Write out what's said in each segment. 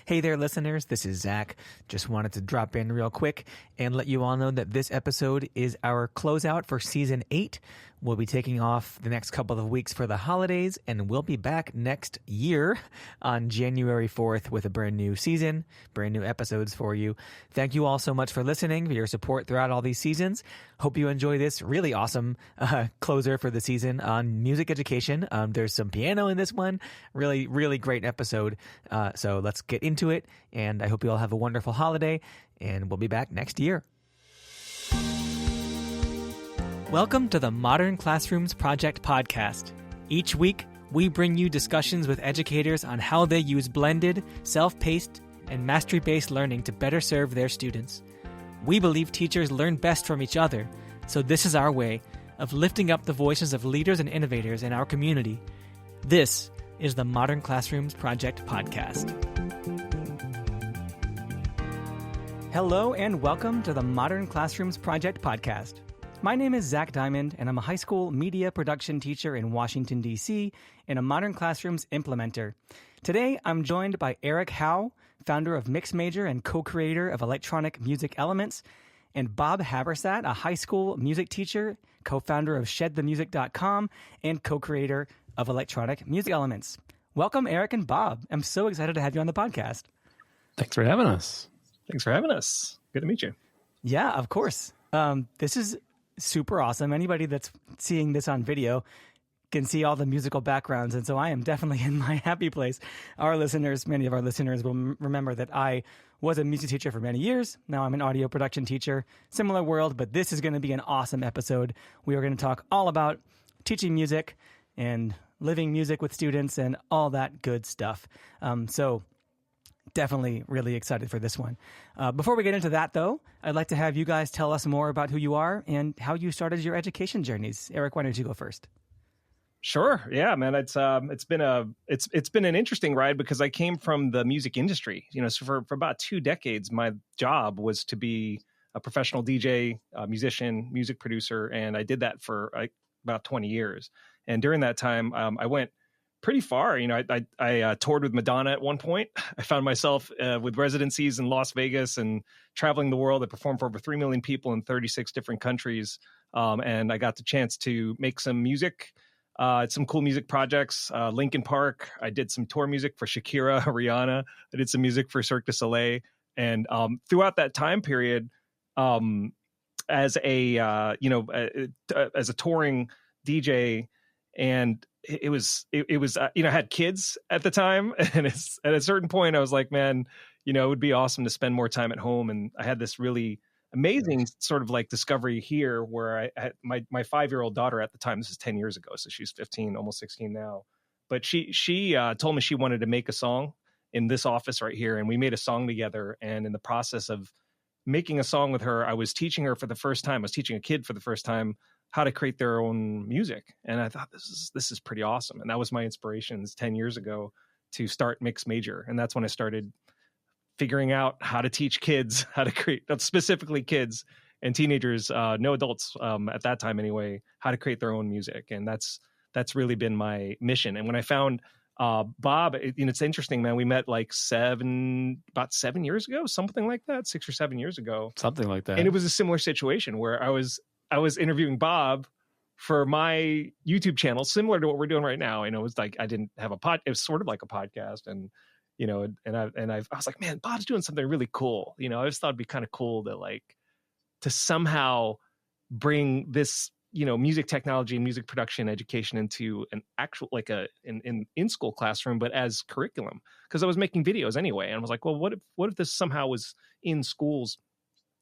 Hey there, listeners. This is Zach. Just wanted to drop in real quick and let you all know that this episode is our closeout for Season 8. We'll be taking off the next couple of weeks for the holidays, and we'll be back next year on January 4th with a brand new season, brand new episodes for you. Thank you all so much for listening, for your support throughout all these seasons. Hope you enjoy this really awesome closer for the season on music education. There's some piano in this one. Really, really great episode. So let's get into it, and I hope you all have a wonderful holiday, and we'll be back next year. Welcome to the Modern Classrooms Project podcast. Each week, we bring you discussions with educators on how they use blended, self-paced, and mastery-based learning to better serve their students. We believe teachers learn best from each other, so this is our way of lifting up the voices of leaders and innovators in our community. This is the Modern Classrooms Project podcast. Hello and welcome to the Modern Classrooms Project podcast. My name is Zach Diamond, and I'm a high school media production teacher in Washington, D.C., and a Modern Classrooms implementer. Today, I'm joined by Eric Howe, founder of Mix Major and co-creator of Electronic Music Elements, and Bob Habersat, a high school music teacher, co-founder of ShedTheMusic.com, and co-creator of Electronic Music Elements. Welcome, Eric and Bob. I'm so excited to have you on the podcast. Thanks for having us. Thanks for having us. Good to meet you. Yeah, of course. This is super awesome. Anybody that's seeing this on video can see all the musical backgrounds, and so I am definitely in my happy place. Many of our listeners will remember that I was a music teacher for many years. Now I'm an audio production teacher. Similar world, but this is going to be an awesome episode. We are going to talk all about teaching music and living music with students and all that good stuff. So definitely really excited for this one. Before we get into that, though, I'd like to have you guys tell us more about who you are and how you started your education journeys. Eric, why don't you go first? Sure. Yeah, man. It's been an interesting ride because I came from the music industry. So for about 2 decades, my job was to be a professional DJ, musician, music producer, and I did that for about 20 years. And during that time, I went pretty far. I toured with Madonna at one point. I found myself with residencies in Las Vegas and traveling the world. I performed for over 3 million people in 36 different countries. And I got the chance to make some music, some cool music projects. Linkin Park. I did some tour music for Shakira, Rihanna. I did some music for Cirque du Soleil. And throughout that time period, as a touring DJ, and it was I had kids at the time, and at a certain point I was like, man, it would be awesome to spend more time at home. And I had this really amazing sort of like discovery here where I had my 5-year-old daughter at the time. This is 10 years ago, so she's 15, almost 16 now. But she told me she wanted to make a song in this office right here, and we made a song together. And in the process of making a song with her, I was teaching her for the first time. I was teaching a kid for the first time how to create their own music. And I thought this is pretty awesome. And that was my inspirations 10 years ago to start Mix Major. And that's when I started figuring out how to teach kids how to create, specifically kids and teenagers, no adults at that time anyway, how to create their own music. And that's really been my mission. And when I found Bob, it's interesting, man. We met about 7 years ago, something like that, 6 or 7 years ago. Something like that. And it was a similar situation where I was interviewing Bob for my YouTube channel, similar to what we're doing right now. It was like, I didn't have it was sort of like a podcast. And, I was like, man, Bob's doing something really cool. I just thought it'd be kind of cool to somehow bring this, music technology and music production education into an actual, in school classroom, but as curriculum, because I was making videos anyway. And I was like, well, what if this somehow was in schools,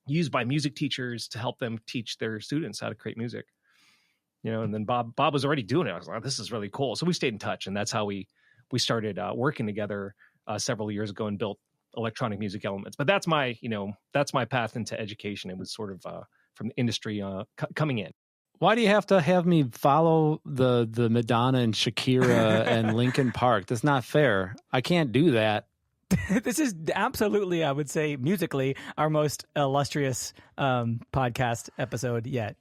used by music teachers to help them teach their students how to create music, and then Bob was already doing it. I was like, this is really cool. So we stayed in touch, and that's how we started working together several years ago and built Electronic Music Elements. But that's my path into education. It was sort of from the industry coming in. Why do you have to have me follow the Madonna and Shakira and Linkin Park? That's not fair. I can't do that. This is absolutely, I would say, musically, our most illustrious podcast episode yet.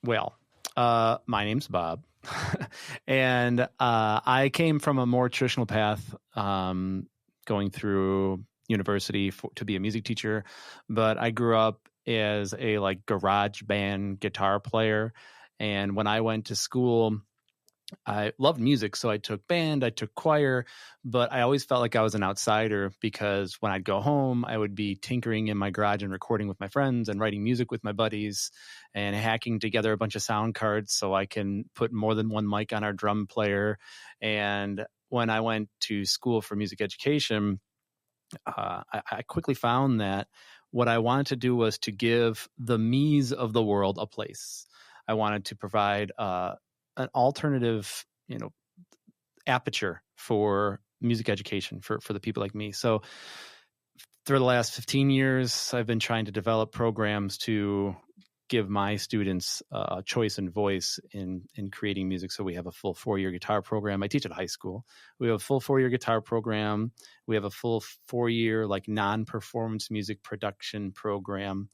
Well, my name's Bob, and I came from a more traditional path. going through university to be a music teacher, but I grew up as a like garage band guitar player. And when I went to school, I loved music, so I took band, I took choir, but I always felt like I was an outsider because when I'd go home, I would be tinkering in my garage and recording with my friends and writing music with my buddies and hacking together a bunch of sound cards so I can put more than one mic on our drum player. And when I went to school for music education, I quickly found that what I wanted to do was to give the me's of the world a place. I wanted to provide an alternative, aperture for music education for the people like me. So through the last 15 years, I've been trying to develop programs to give my students choice and voice in creating music. So we have a full 4-year guitar program. I teach at high school. We have a full 4-year guitar program. We have a full 4-year like non-performance music production program.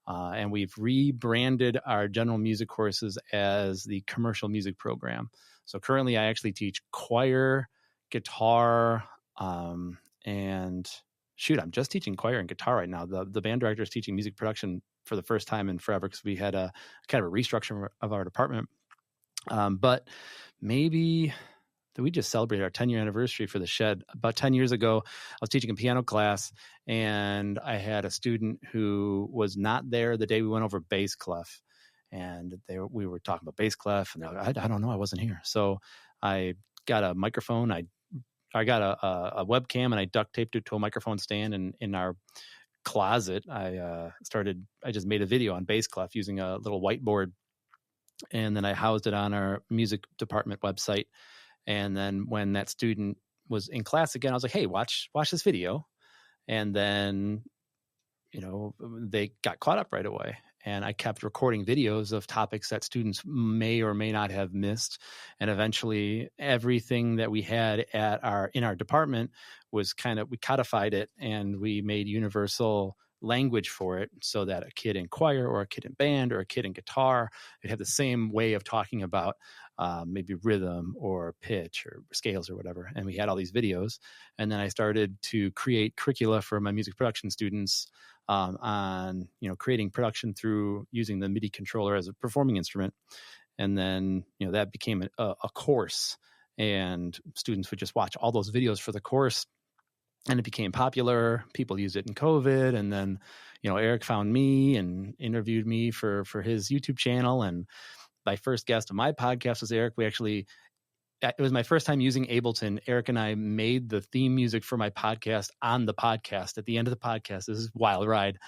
And we've rebranded our general music courses as the commercial music program. So currently I actually teach choir, guitar, and shoot, I'm just teaching choir and guitar right now. The band director is teaching music production for the first time in forever because we had a kind of a restructure of our department. But maybe we just celebrated our 10-year anniversary for the Shed. About 10 years ago, I was teaching a piano class, and I had a student who was not there the day we went over bass clef. And we were talking about bass clef, and they're like, I don't know, I wasn't here. So I got a microphone. I got a webcam, and I duct taped it to a microphone stand. And in our closet, I just made a video on bass clef using a little whiteboard, and then I housed it on our music department website. And then when that student was in class again, I was like, hey, watch this video. And then, they got caught up right away. And I kept recording videos of topics that students may or may not have missed. And eventually everything that we had in our department was we codified it, and we made universal language for it so that a kid in choir or a kid in band or a kid in guitar would have the same way of talking about maybe rhythm or pitch or scales or whatever. And we had all these videos. And then I started to create curricula for my music production students on creating production through using the MIDI controller as a performing instrument. And then that became a course, and students would just watch all those videos for the course. And it became popular. People used it in COVID. And then, Eric found me and interviewed me for his YouTube channel. And my first guest of my podcast was Eric. It was my first time using Ableton. Eric and I made the theme music for my podcast on the podcast. At the end of the podcast, this is a wild ride.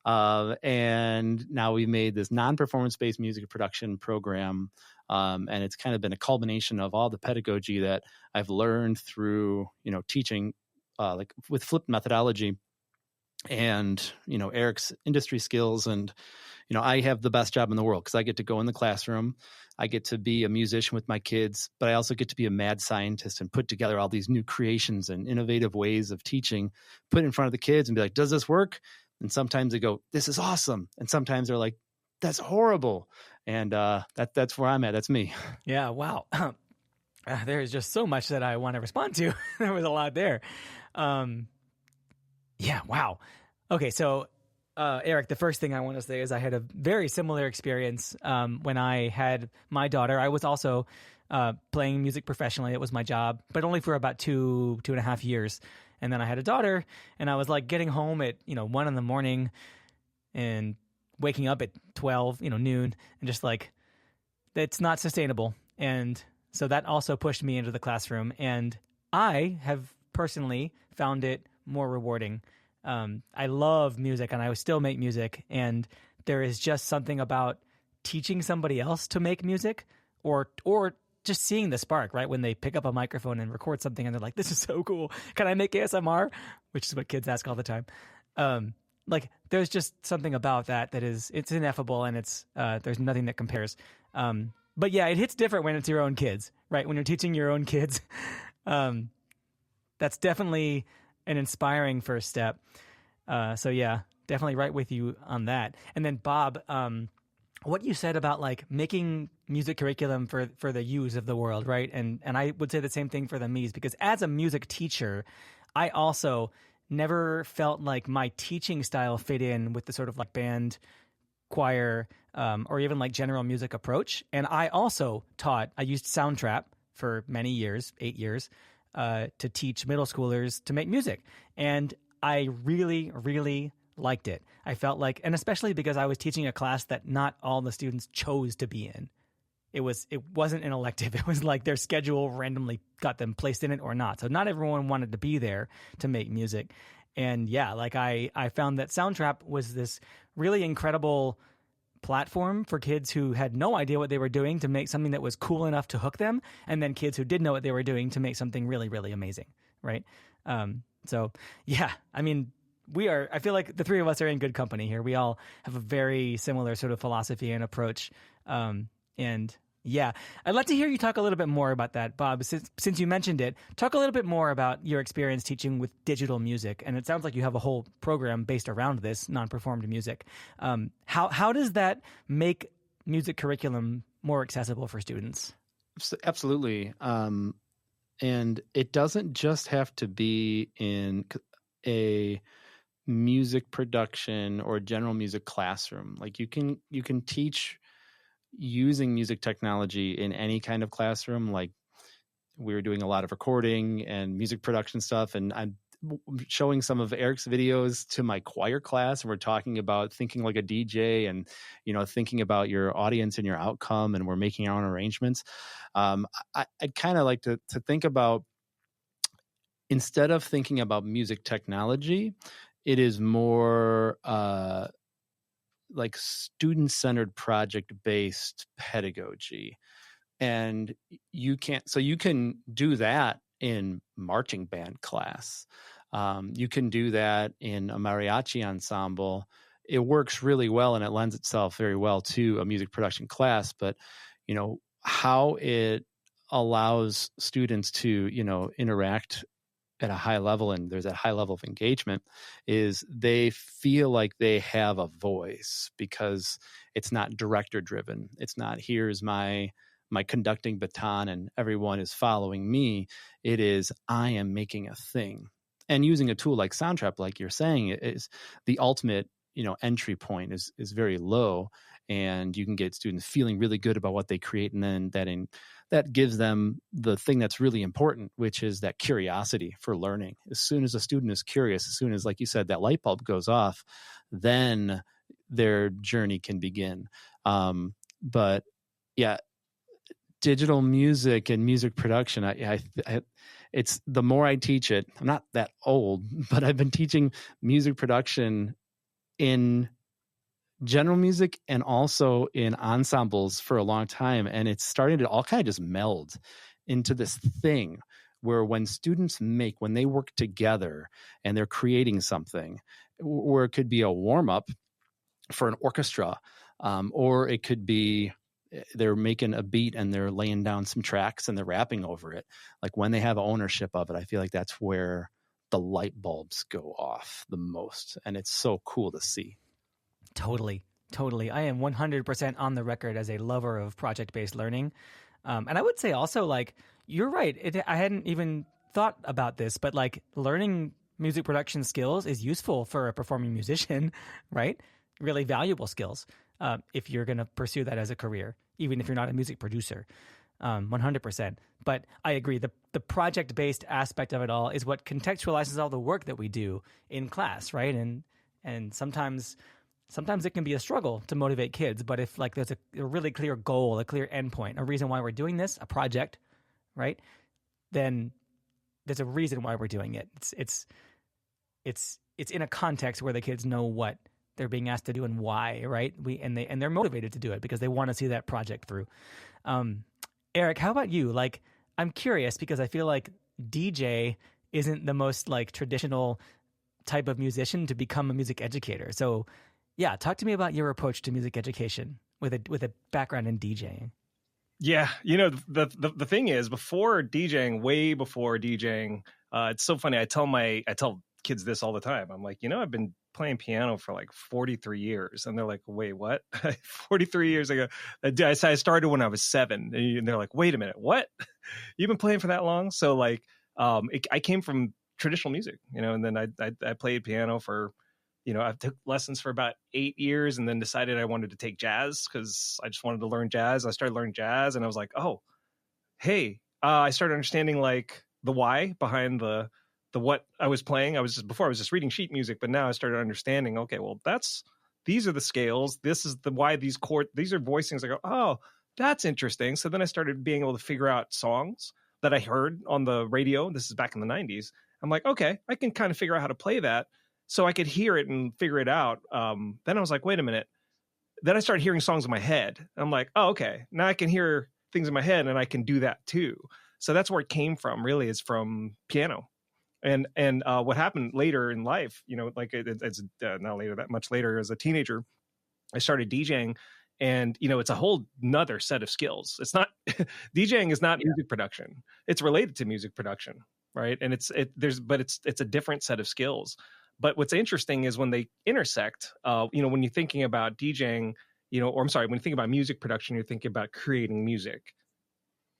And now we made this non-performance-based music production program. And it's kind of been a culmination of all the pedagogy that I've learned through, teaching like with flipped methodology and, Eric's industry skills. And, I have the best job in the world because I get to go in the classroom. I get to be a musician with my kids, but I also get to be a mad scientist and put together all these new creations and innovative ways of teaching, put in front of the kids and be like, does this work? And sometimes they go, this is awesome. And sometimes they're like, that's horrible. And that's where I'm at. That's me. Yeah. Wow. There's just so much that I want to respond to. There was a lot there. Yeah. Wow. Okay. So, Eric, the first thing I want to say is I had a very similar experience when I had my daughter. I was also playing music professionally. It was my job, but only for about 2.5 years. And then I had a daughter, and I was like getting home at 1 a.m. and waking up at 12, noon, and just like, it's not sustainable. And so that also pushed me into the classroom, and I have personally found it more rewarding. I love music, and I still make music, and there is just something about teaching somebody else to make music or just seeing the spark, right? When they pick up a microphone and record something and they're like, this is so cool. Can I make ASMR? Which is what kids ask all the time. Like there's just something about that it's ineffable, and there's nothing that compares. But yeah, it hits different when it's your own kids, right? When you're teaching your own kids, that's definitely an inspiring first step. So yeah, definitely right with you on that. And then Bob, what you said about like making music curriculum for the yous of the world, right? And I would say the same thing for the me's, because as a music teacher, I also never felt like my teaching style fit in with the sort of like band, choir, or even like general music approach. And I also I used Soundtrap for many years, 8 years, to teach middle schoolers to make music. And I really, really liked it. I felt like, and especially because I was teaching a class that not all the students chose to be in. It wasn't an elective. It was like their schedule randomly got them placed in it or not. So not everyone wanted to be there to make music. And yeah, like I found that Soundtrap was this really incredible platform for kids who had no idea what they were doing to make something that was cool enough to hook them, and then kids who did know what they were doing to make something really, really amazing, right? So yeah, I mean, I feel like the three of us are in good company here. We all have a very similar sort of philosophy and approach. And yeah, I'd like to hear you talk a little bit more about that, Bob. Since you mentioned it, talk a little bit more about your experience teaching with digital music. And it sounds like you have a whole program based around this non-performed music. How does that make music curriculum more accessible for students? Absolutely. And it doesn't just have to be in a music production or general music classroom. Like you can teach using music technology in any kind of classroom. Like we were doing a lot of recording and music production stuff, and I'm showing some of Eric's videos to my choir class, and we're talking about thinking like a DJ and, thinking about your audience and your outcome, and we're making our own arrangements. I'd kind of like to think about, instead of thinking about music technology, it is more like student-centered, project-based pedagogy. And you can do that in marching band class. You can do that in a mariachi ensemble. It works really well, and it lends itself very well to a music production class. But, how it allows students to, interact at a high level, and there's that high level of engagement, is they feel like they have a voice, because it's not director driven. It's not, here's my conducting baton and everyone is following me. It is, I am making a thing. And using a tool like Soundtrap, like you're saying, is the ultimate, entry point is very low, and you can get students feeling really good about what they create, and then that gives them the thing that's really important, which is that curiosity for learning. As soon as a student is curious, as soon as, like you said, that light bulb goes off, then their journey can begin. But yeah, digital music and music production, it's, the more I teach it, I'm not that old, but I've been teaching music production in general music and also in ensembles for a long time. And it's starting to all kind of just meld into this thing where when students when they work together and they're creating something, where it could be a warm-up for an orchestra, or it could be they're making a beat and they're laying down some tracks and they're rapping over it. Like when they have ownership of it, I feel like that's where the light bulbs go off the most. And it's so cool to see. Totally. I am 100% on the record as a lover of project-based learning. And I would say also, like, you're right. I hadn't even thought about this, but like learning music production skills is useful for a performing musician, right? Really valuable skills if you're going to pursue that as a career, even if you're not a music producer. 100%. But I agree. The project-based aspect of it all is what contextualizes all the work that we do in class, right? And sometimes it can be a struggle to motivate kids, but if like there's a really clear goal, a clear endpoint, a reason why we're doing this, a project, right? Then there's a reason why we're doing it. It's in a context where the kids know what they're being asked to do and why, right? And they're motivated to do it because they want to see that project through. Eric, how about you? Like, I'm curious because I feel like DJ isn't the most like traditional type of musician to become a music educator. So yeah, talk to me about your approach to music education with a background in DJing. Yeah, the thing is, way before DJing, it's so funny. I tell kids this all the time. I'm like, I've been playing piano for like 43 years, and they're like, wait, what? 43 years ago? I started when I was 7, and they're like, wait a minute, what? You've been playing for that long? So like, I came from traditional music, and then I played piano for, I took lessons for about 8 years and then decided I wanted to take jazz because I just wanted to learn jazz. I started learning jazz and I was like, oh, hey, I started understanding like the why behind the what I was playing. Before I was just reading sheet music, but now I started understanding, okay, well, these are the scales. This is the why these are voicings. I go, oh, that's interesting. So then I started being able to figure out songs that I heard on the radio. This is back in the 90s. I'm like, okay, I can kind of figure out how to play that. So I could hear it and figure it out. Then I was like, wait a minute. Then I started hearing songs in my head. I'm like, oh, okay, now I can hear things in my head and I can do that too. So that's where it came from, really, is from piano. And what happened later in life, like it's not later, that much later, as a teenager, I started DJing, and it's a whole nother set of skills. It's not DJing is not music production. It's related to music production, right? And it's a different set of skills. But what's interesting is when they intersect, when you're thinking about DJing, when you think about music production, you're thinking about creating music,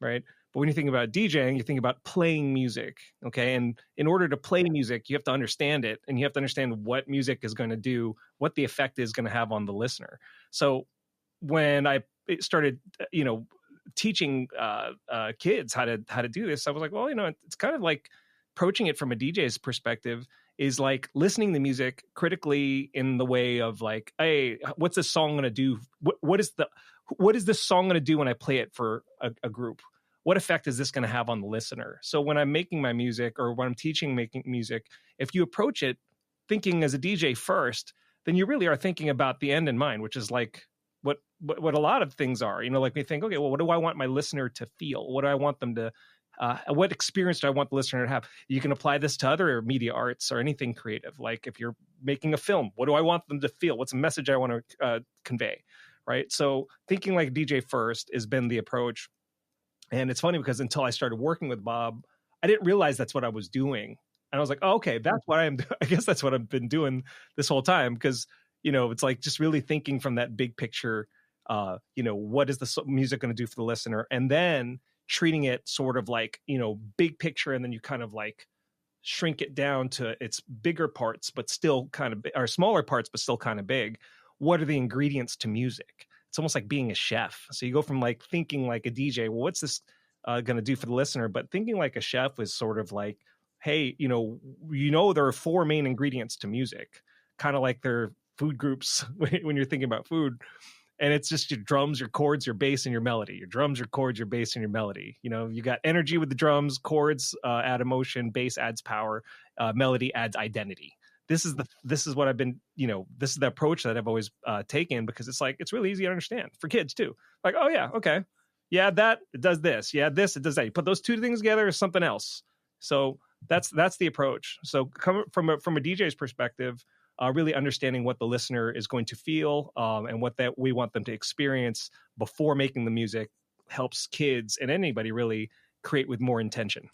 right? But when you think about DJing, you think about playing music, okay? And in order to play music, you have to understand it, and you have to understand what music is going to do, what the effect is going to have on the listener. So when I started, teaching kids how to do this, I was like, well, it's kind of like approaching it from a DJ's perspective is like listening to music critically in the way of like, hey, what's this song going to do? What is this song going to do when I play it for a group? What effect is this going to have on the listener? So when I'm making my music, or when I'm teaching making music, if you approach it thinking as a DJ first, then you really are thinking about the end in mind, which is like what a lot of things are. Like we think, okay, well, what do I want my listener to feel? What do I want them to what experience do I want the listener to have? You can apply this to other media arts or anything creative. Like if you're making a film, what do I want them to feel? What's a message I want to convey? Right. So thinking like DJ first has been the approach. And it's funny because until I started working with Bob, I didn't realize that's what I was doing. And I was like, oh, okay, that's what I guess that's what I've been doing this whole time. Because, it's like just really thinking from that big picture, what is the music going to do for the listener? And then treating it sort of like, big picture. And then you kind of like shrink it down to its bigger parts, but still kind of, or smaller parts, but still kind of big. What are the ingredients to music? It's almost like being a chef. So you go from like thinking like a DJ, well, what's this going to do for the listener? But thinking like a chef is sort of like, hey, there are 4 main ingredients to music, kind of like their food groups when you're thinking about food. And it's just your drums, your chords, your bass, and your melody. Your drums, your chords, your bass, and your melody. You got energy with the drums, chords add emotion, bass adds power, melody adds identity. This is what I've been, this is the approach that I've always taken, because it's like, it's really easy to understand for kids too. Like, oh yeah, okay. Yeah, that it does this. Yeah, this, it does that. You put those two things together is something else. So that's the approach. So coming from a DJ's perspective, really understanding what the listener is going to feel and what that we want them to experience before making the music helps kids and anybody really create with more intention.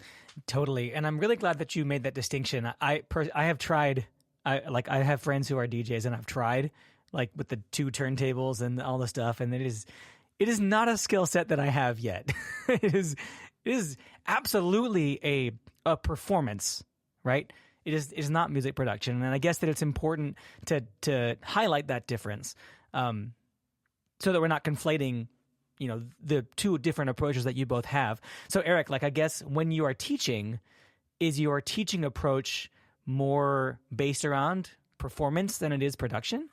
Totally. And I'm really glad that you made that distinction. I have tried, I have friends who are DJs, and I've tried like with the 2 turntables and all the stuff. And it is not a skill set that I have yet. It is absolutely a performance, right? It is not music production. And I guess that it's important to highlight that difference so that we're not conflating, the 2 different approaches that you both have. So Eric, like, I guess when you are teaching, is your teaching approach more based around performance than it is production?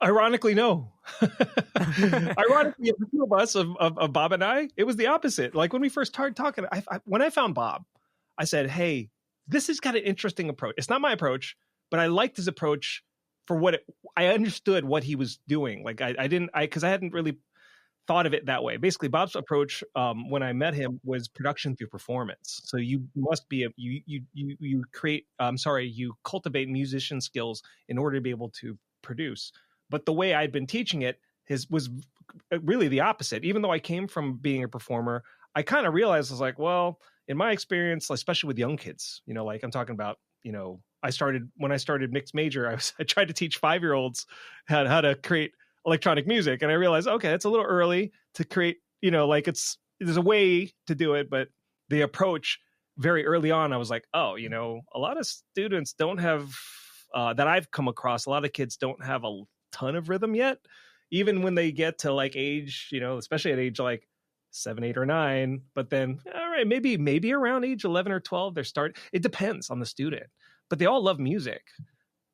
Ironically, no. Ironically, the 2 of us, of Bob and I, it was the opposite. Like when we first started talking, when I found Bob, I said, hey, this has got an interesting approach. It's not my approach, but I liked his approach for I understood what he was doing. Like because I hadn't really thought of it that way. Basically, Bob's approach when I met him was production through performance. So you must be you cultivate musician skills in order to be able to produce. But the way I'd been teaching it was really the opposite. Even though I came from being a performer, I kind of realized, I was like, well, in my experience, especially with young kids, like I'm talking about, when I started mixed major, I tried to teach 5-year-olds how to create electronic music. And I realized, okay, it's a little early to create, there's a way to do it, but the approach very early on, I was like, oh, a lot of students don't have, that I've come across, a lot of kids don't have a ton of rhythm yet. Even when they get to like age, especially at age like 7, 8, or 9, but then, all right, maybe around age 11 or 12, it depends on the student, but they all love music.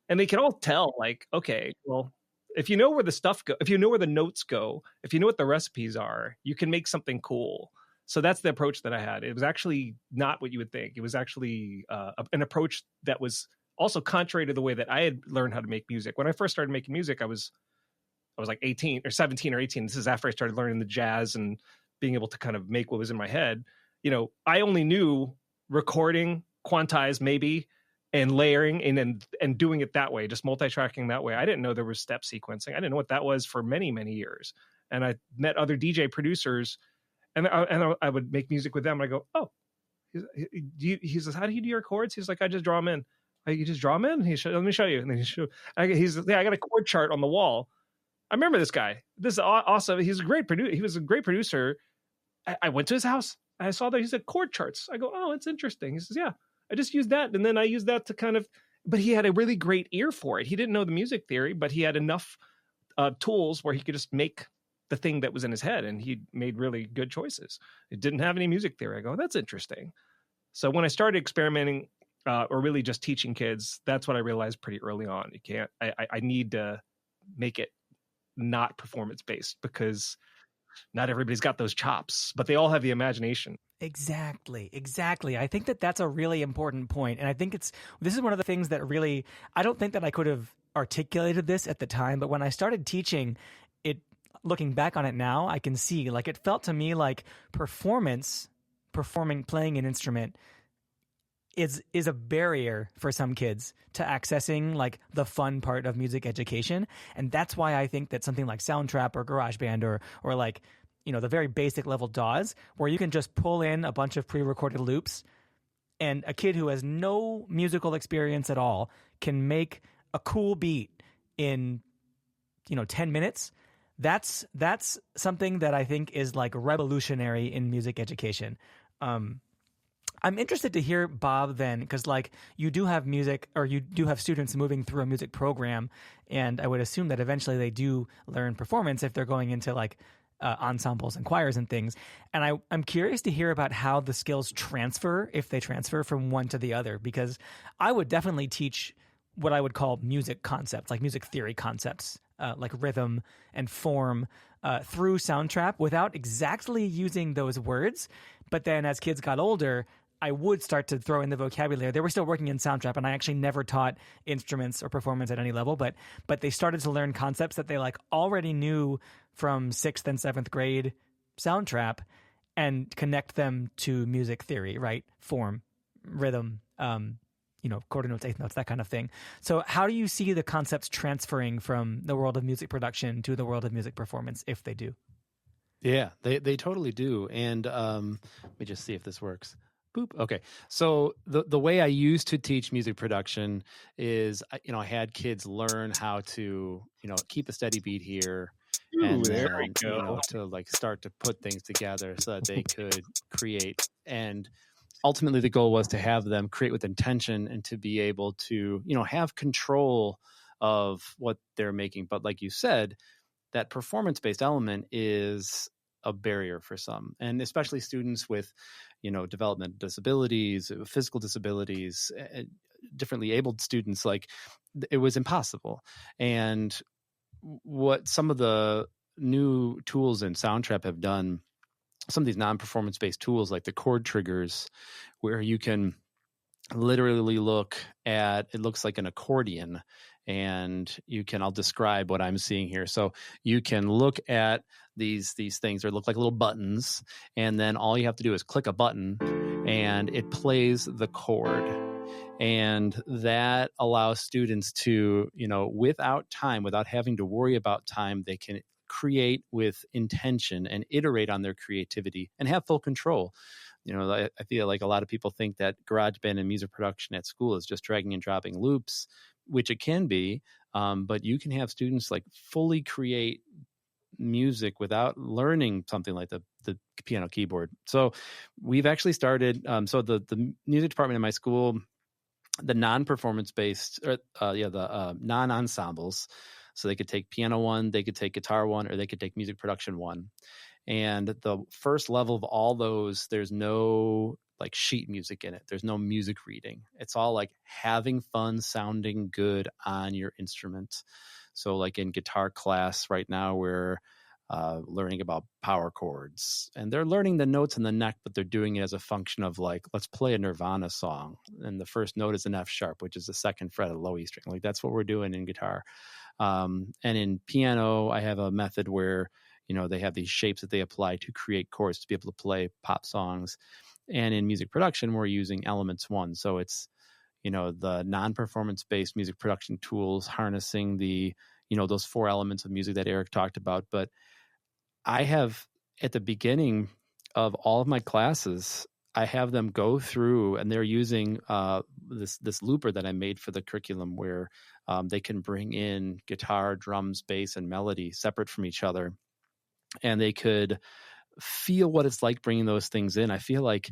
And they can all tell, like, okay, well, if you know where the stuff go, if you know where the notes go, if you know what the recipes are, you can make something cool. So that's the approach that I had. It was actually not what you would think. It was actually an approach that was also contrary to the way that I had learned how to make music. When I first started making music, I was like 18 or 17 or 18. This is after I started learning the jazz and being able to kind of make what was in my head. I only knew recording, quantize maybe, and layering and doing it that way, just multi-tracking that way. I didn't know there was step sequencing. I didn't know what that was for many, many years. And I met other DJ producers, and I would make music with them. And I go, oh, he says, how do you do your chords? He's like, I just draw them in. You just draw them in? Let me show you. And then I got a chord chart on the wall. I remember this guy. This is awesome. He's a great producer. He was a great producer. I went to his house. I saw that he said chord charts. I go, oh, it's interesting. He says, yeah, I just used that. And then I used that to kind of, but he had a really great ear for it. He didn't know the music theory, but he had enough tools where he could just make the thing that was in his head, and he made really good choices. It didn't have any music theory. I go, that's interesting. So when I started experimenting or really just teaching kids, that's what I realized pretty early on. I need to make it not performance-based, because not everybody's got those chops, but they all have the imagination. Exactly. I think that that's a really important point. And I think this is one of the things that really, I don't think that I could have articulated this at the time, but when I started teaching it, looking back on it now, I can see, like, it felt to me like playing an instrument is a barrier for some kids to accessing like the fun part of music education. And that's why I think that something like Soundtrap or GarageBand or like, the very basic level DAWs, where you can just pull in a bunch of pre-recorded loops, and a kid who has no musical experience at all can make a cool beat in 10 minutes. That's something that I think is like revolutionary in music education. I'm interested to hear, Bob, then, because like you do have music, or you do have students moving through a music program, and I would assume that eventually they do learn performance if they're going into like ensembles and choirs and things. And I'm curious to hear about how the skills transfer, if they transfer from one to the other, because I would definitely teach what I would call music concepts, like music theory concepts, like rhythm and form through Soundtrap without exactly using those words. But then as kids got older, I would start to throw in the vocabulary. They were still working in Soundtrap, and I actually never taught instruments or performance at any level, but they started to learn concepts that they like already knew from 6th and 7th grade Soundtrap, and connect them to music theory, right? Form, rhythm, quarter notes, eighth notes, that kind of thing. So how do you see the concepts transferring from the world of music production to the world of music performance, if they do? Yeah, they totally do. And let me just see if this works. Boop. Okay. So the way I used to teach music production is, I had kids learn how to, keep a steady beat here. And there we go. To like start to put things together so that they could create. And ultimately the goal was to have them create with intention and to be able to, have control of what they're making. But like you said, that performance-based element is a barrier for some, and especially students with, developmental disabilities, physical disabilities, differently abled students. Like, it was impossible. And what some of the new tools in Soundtrap have done, some of these non-performance based tools like the chord triggers, where you can literally look at, it looks like an accordion, and I'll describe what I'm seeing here. So you can look at these things, or look like little buttons, and then all you have to do is click a button and it plays the chord. And that allows students to, without having to worry about time, they can create with intention and iterate on their creativity and have full control. I feel like a lot of people think that GarageBand and music production at school is just dragging and dropping loops, which it can be, but you can have students like fully create music without learning something like the the piano keyboard. So we've actually started. So the music department in my school, the non-performance based, the non-ensembles. So they could take piano 1, they could take guitar 1, or they could take music production 1. And the first level of all those, there's no like sheet music in it. There's no music reading. It's all like having fun, sounding good on your instrument. So like in guitar class right now, we're learning about power chords, and they're learning the notes in the neck, but they're doing it as a function of like, let's play a Nirvana song. And the first note is an F sharp, which is the second fret of the low E string. Like that's what we're doing in guitar. And in piano, I have a method where, they have these shapes that they apply to create chords to be able to play pop songs. And in music production, we're using Elements 1. So it's, the non-performance based music production tools harnessing the, those 4 elements of music that Eric talked about. But I have, at the beginning of all of my classes, I have them go through, and they're using this looper that I made for the curriculum where they can bring in guitar, drums, bass, and melody separate from each other. And they could feel what it's like bringing those things in. I feel like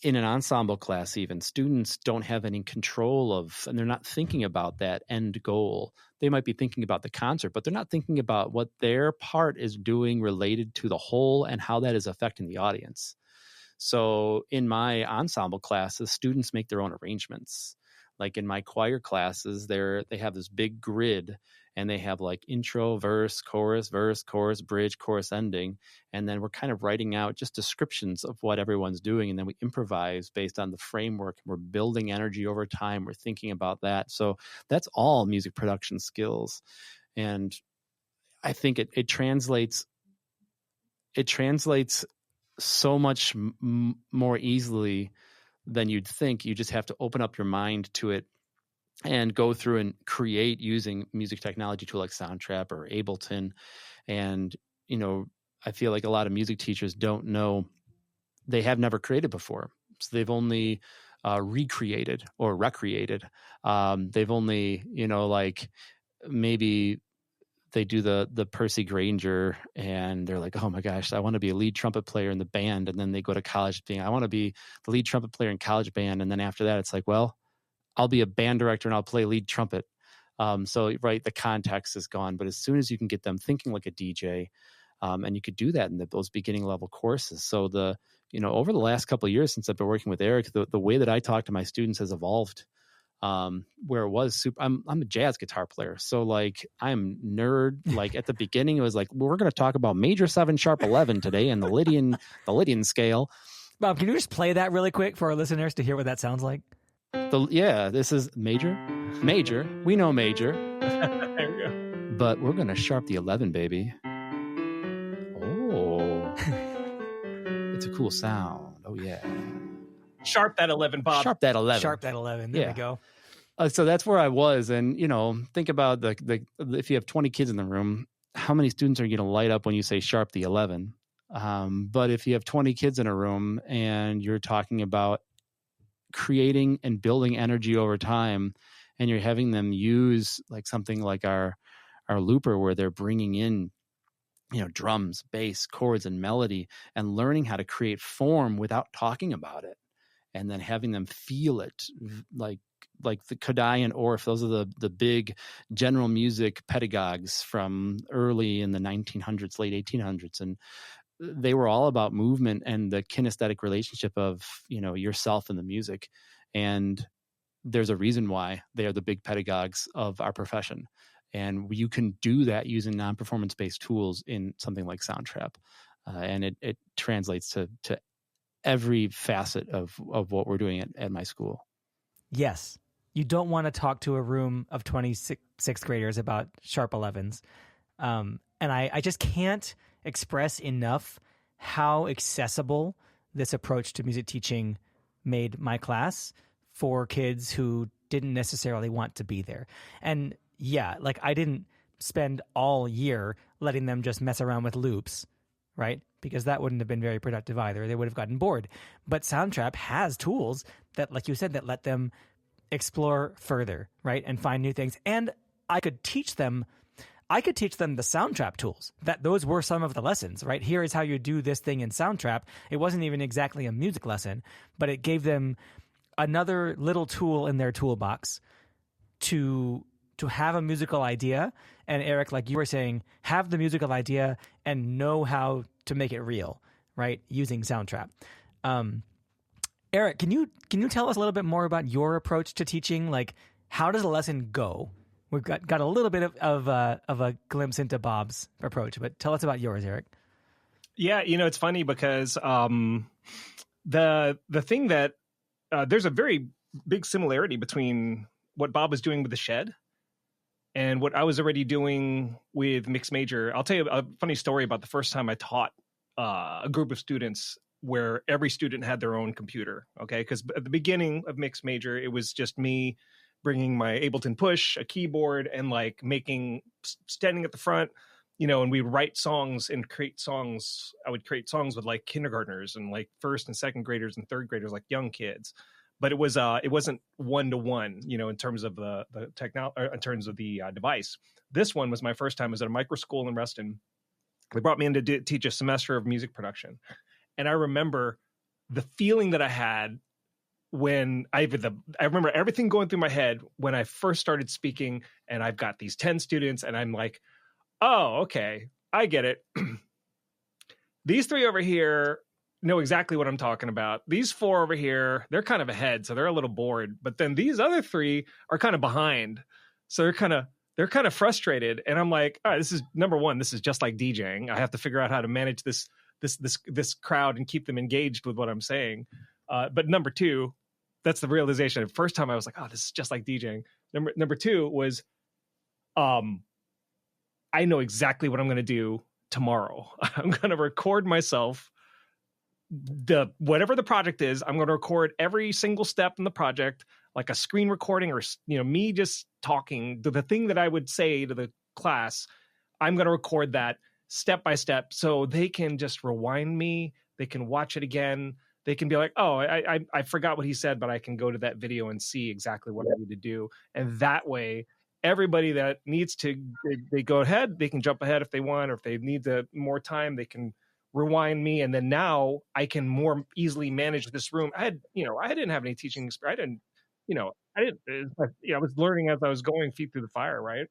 in an ensemble class, even students don't have any control of, and they're not thinking about that end goal. They might be thinking about the concert, but they're not thinking about what their part is doing related to the whole and how that is affecting the audience. So in my ensemble classes, students make their own arrangements. Like in my choir classes, they have this big grid, and they have like intro, verse, chorus, bridge, chorus, ending. And then we're kind of writing out just descriptions of what everyone's doing. And then we improvise based on the framework. We're building energy over time. We're thinking about that. So that's all music production skills. And I think it translates so much more easily than you'd think. You just have to open up your mind to it and go through and create using music technology tool like Soundtrap or Ableton. And, I feel like a lot of music teachers don't know, they have never created before. So they've only recreated or recreated. They've only, like maybe they do the Percy Granger and they're like, oh my gosh, I want to be a lead trumpet player in the band. And then they go to college being, I want to be the lead trumpet player in college band. And then after that, it's like, well, I'll be a band director and I'll play lead trumpet. So right, the context is gone. But as soon as you can get them thinking like a DJ, and you could do that in those beginning level courses. So over the last couple of years since I've been working with Eric, the way that I talk to my students has evolved. Where it was I'm a jazz guitar player. So like I'm nerd. Like at the beginning, it was like, well, we're going to talk about major 7 sharp 11 today and the Lydian scale. Bob, can you just play that really quick for our listeners to hear what that sounds like? This is major. We know major. There we go. But we're going to sharp the 11, baby. Oh, it's a cool sound. Oh yeah. Sharp that 11, Bob. Sharp that 11. Sharp that 11. There we go. So that's where I was. And, think about if you have 20 kids in the room, how many students are you going to light up when you say sharp the 11? But if you have 20 kids in a room and you're talking about creating and building energy over time, and you're having them use like something like our looper where they're bringing in, drums, bass, chords, and melody, and learning how to create form without talking about it. And then having them feel it, like the Kodai and Orff, those are the big general music pedagogues from early in the 1900s, late 1800s. And they were all about movement and the kinesthetic relationship of, yourself and the music. And there's a reason why they are the big pedagogues of our profession. And you can do that using non-performance based tools in something like Soundtrap. And it translates to every facet of what we're doing at my school. Yes. You don't want to talk to a room of 26th graders about sharp 11s. And I just can't express enough how accessible this approach to music teaching made my class for kids who didn't necessarily want to be there. And yeah, like I didn't spend all year letting them just mess around with loops, right? Because that wouldn't have been very productive either. They would have gotten bored. But Soundtrap has tools that, like you said, that let them explore further, right? And find new things. And I could teach them I could teach them the Soundtrap tools. Those were some of the lessons, right? Here is how you do this thing in Soundtrap. It wasn't even exactly a music lesson, but it gave them another little tool in their toolbox to have a musical idea. And Eric, like you were saying, have the musical idea and know how to make it real, right? Using Soundtrap. Eric, can you tell us a little bit more about your approach to teaching? Like, how does a lesson go? We've got a little bit of a glimpse into Bob's approach, but tell us about yours, Eric. Yeah, it's funny because the thing that there's a very big similarity between what Bob was doing with the shed and what I was already doing with mixed major. I'll tell you a funny story about the first time I taught a group of students where every student had their own computer. Okay, because at the beginning of mixed major, it was just me bringing my Ableton Push, a keyboard, and like standing at the front, and we'd write songs and create songs. I would create songs with like kindergartners and like first and second graders and third graders, like young kids. But it wasn't one-to-one, in terms of the technology, in terms of the device. This one was my first time. I was at a micro school in Reston. They brought me in to teach a semester of music production. And I remember the feeling that I had when I remember everything going through my head when I first started speaking, and I've got these 10 students and I'm like, oh, okay, I get it. These 3 over here know exactly what I'm talking about. These 4 over here, they're kind of ahead, so they're a little bored. But then these other 3 are kind of behind. So they're kind of frustrated. And I'm like, all right, this is number one, this is just like DJing. I have to figure out how to manage this crowd and keep them engaged with what I'm saying. But number 2, that's the realization. The first time I was like, oh, this is just like DJing. Number 2 was, I know exactly what I'm going to do tomorrow. I'm going to record myself. Whatever the project is, I'm going to record every single step in the project, like a screen recording or, me just talking. The thing that I would say to the class, I'm going to record that step by step so they can just rewind me. They can watch it again. They can be like, oh, I forgot what he said, but I can go to that video and see exactly what I need to do. And that way, everybody that needs to, they go ahead, they can jump ahead if they want, or if they need more time, they can rewind me. And then now I can more easily manage this room. I didn't have any teaching experience. I was learning as I was going, feet through the fire, right?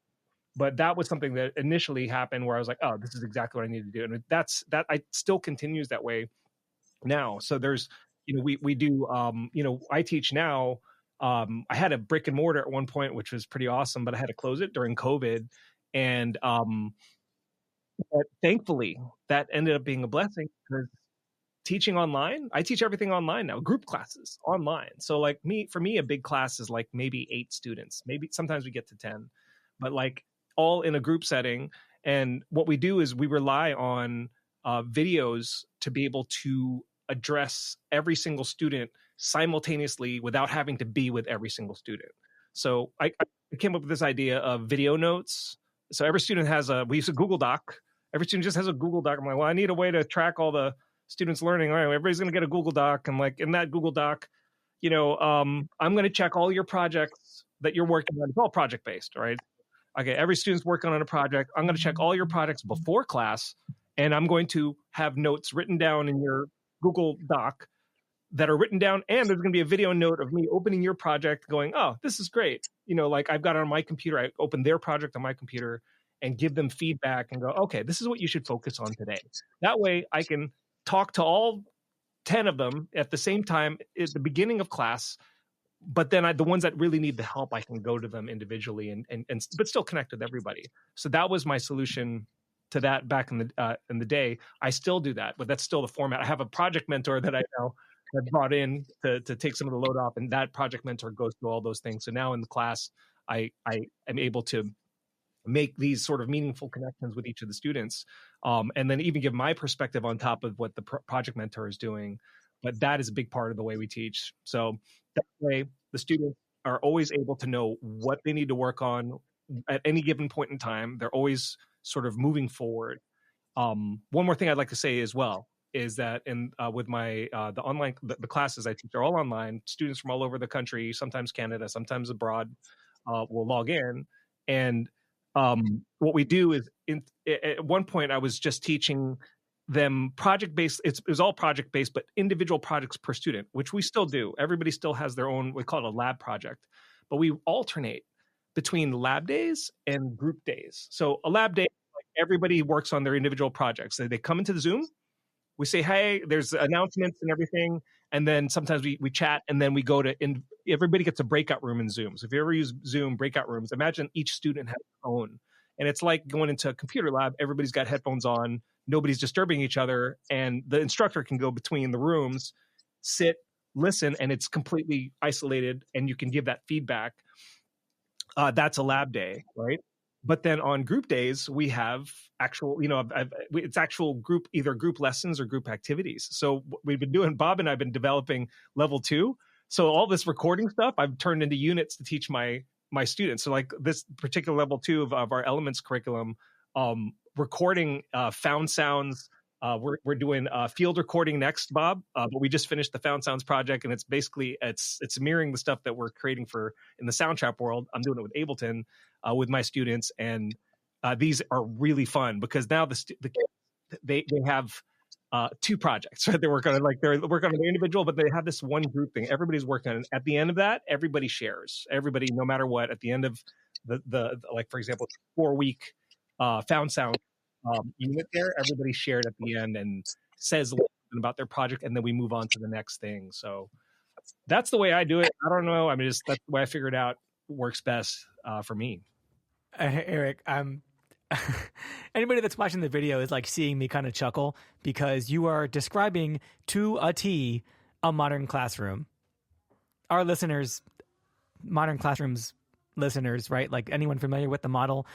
But that was something that initially happened where I was like, oh, this is exactly what I need to do. And that I still continues that way now. So there's, we do, I teach now. I had a brick and mortar at one point, which was pretty awesome, but I had to close it during COVID. And but thankfully that ended up being a blessing because teaching online, I teach everything online now, group classes online. So like for me, a big class is like maybe 8 students, maybe sometimes we get to 10, but like all in a group setting. And what we do is we rely on videos to be able to address every single student simultaneously without having to be with every single student. So I came up with this idea of video notes. So every student we use a Google Doc. Every student just has a Google Doc. I'm like, well, I need a way to track all the students learning. All right, everybody's going to get a Google Doc. And like in that Google Doc, I'm going to check all your projects that you're working on. It's all project based, right? Okay, every student's working on a project. I'm going to check all your projects before class, and I'm going to have notes written down in your Google Doc that are written down, and there's going to be a video note of me opening your project going, oh, this is great. Like I've got it on my computer. I open their project on my computer and give them feedback and go, okay, this is what you should focus on today. That way I can talk to all 10 of them at the same time at the beginning of class. But then the ones that really need the help, I can go to them individually and but still connect with everybody. So that was my solution to that back in the day. I still do that, but that's still the format. I have a project mentor that I now have brought in to take some of the load off, and that project mentor goes through all those things. So now in the class, I am able to make these sort of meaningful connections with each of the students, and then even give my perspective on top of what the project mentor is doing. But that is a big part of the way we teach. So that way, the students are always able to know what they need to work on at any given point in time. They're always sort of moving forward. One more thing I'd like to say as well is that with my the online the classes I teach are all online. Students from all over the country, sometimes Canada, sometimes abroad, will log in, and what we do is at one point I was just teaching them project-based. It was all project-based, but individual projects per student, which we still do. Everybody still has their own, we call it a lab project, but we alternate between lab days and group days. So a lab day, like everybody works on their individual projects. So they come into the Zoom, we say, hey, there's announcements and everything. And then sometimes we chat, and then we go to, everybody gets a breakout room in Zoom. So if you ever use Zoom breakout rooms, imagine each student has their own. And it's like going into a computer lab. Everybody's got headphones on. Nobody's disturbing each other. And the instructor can go between the rooms, sit, listen, and it's completely isolated. And you can give that feedback. That's a lab day, right? But then on group days, we have actual, it's actual group, either group lessons or group activities. So what we've been doing, Bob and I have been developing level 2. So all this recording stuff, I've turned into units to teach my students. So like this particular level 2 of our elements curriculum, recording found sounds. We're doing field recording next, Bob. But we just finished the Found Sounds project, and it's basically it's mirroring the stuff that we're creating for in the Soundtrap world. I'm doing it with Ableton with my students, and these are really fun because now the kids, they have 2 projects, right? They're working on their individual, but they have this one group thing. Everybody's working on it. At the end of that, everybody shares. Everybody, no matter what, at the end of the like, for example, 4-week Found Sound unit there, everybody shared at the end and says a little bit about their project, and then we move on to the next thing. So that's the way I do it. I don't know. I mean, that's the way I figured out works best for me. Eric, anybody that's watching the video is like seeing me kind of chuckle because you are describing to a T a modern classroom. Our listeners, modern classrooms listeners, right? Like anyone familiar with the model,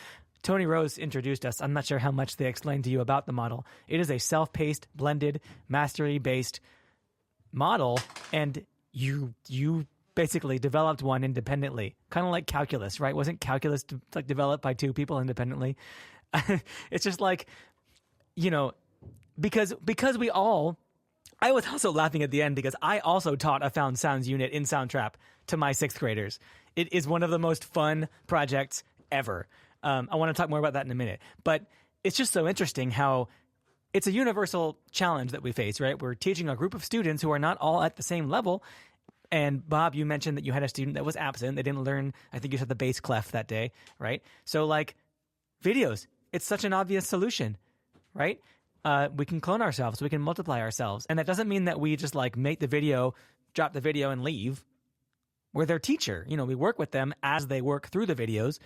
Tony Rose introduced us. I'm not sure how much they explained to you about the model. It is a self-paced, blended, mastery-based model, and you basically developed one independently, kind of like calculus, right? Wasn't calculus like developed by 2 people independently? It's just like, because we all. I was also laughing at the end because I also taught a Found Sounds unit in Soundtrap to my 6th graders. It is one of the most fun projects ever. I want to talk more about that in a minute, but it's just so interesting how it's a universal challenge that we face, right? We're teaching a group of students who are not all at the same level. And Bob, you mentioned that you had a student that was absent. They didn't learn, I think you said the bass clef that day, right? So like videos, it's such an obvious solution, right? We can clone ourselves, we can multiply ourselves. And that doesn't mean that we just like make the video, drop the video and leave. We're their teacher. We work with them as they work through the videos.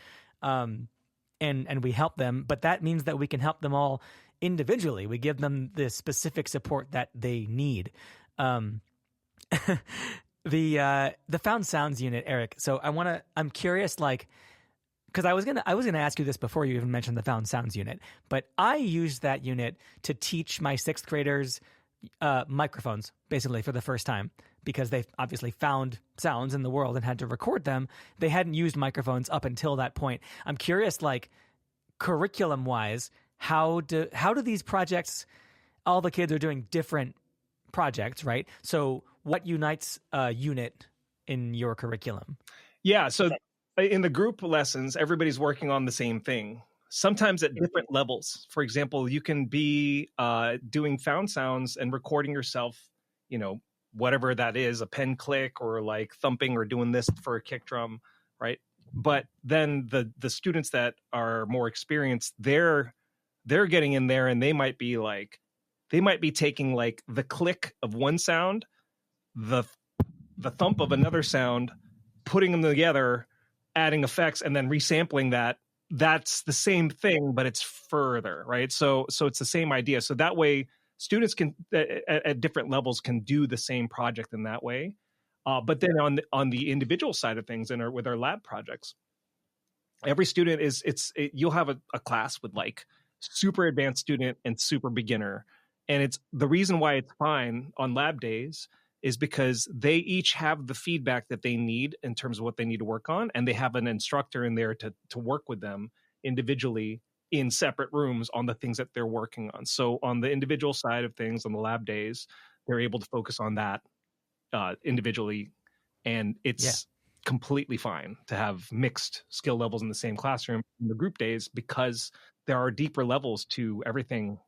And we help them, but that means that we can help them all individually. We give them the specific support that they need. The Found Sounds unit, Eric. So I'm curious, like, because I was gonna ask you this before you even mentioned the Found Sounds unit, but I used that unit to teach my 6th graders microphones basically for the first time because they obviously found sounds in the world and had to record them. They hadn't used microphones up until that point. I'm curious, like, curriculum wise, how do these projects, all the kids are doing different projects, right? So what unites a unit in your curriculum? Yeah. So in the group lessons, everybody's working on the same thing, sometimes at different levels. For example, you can be doing Found Sounds and recording yourself, whatever that is, a pen click or like thumping or doing this for a kick drum, right? But then the students that are more experienced, they're getting in there and they might be taking like the click of one sound, the thump of another sound, putting them together, adding effects, and then resampling that. That's the same thing, but it's further, right? So it's the same idea. So that way students can at different levels can do the same project in that way. But then on the individual side of things and with our lab projects, every student you'll have a class with like super advanced student and super beginner. And it's the reason why it's fine on lab days is because they each have the feedback that they need in terms of what they need to work on. And they have an instructor in there to work with them individually in separate rooms on the things that they're working on. So on the individual side of things, on the lab days, they're able to focus on that individually. And it's completely fine to have mixed skill levels in the same classroom in the group days, because there are deeper levels to everything.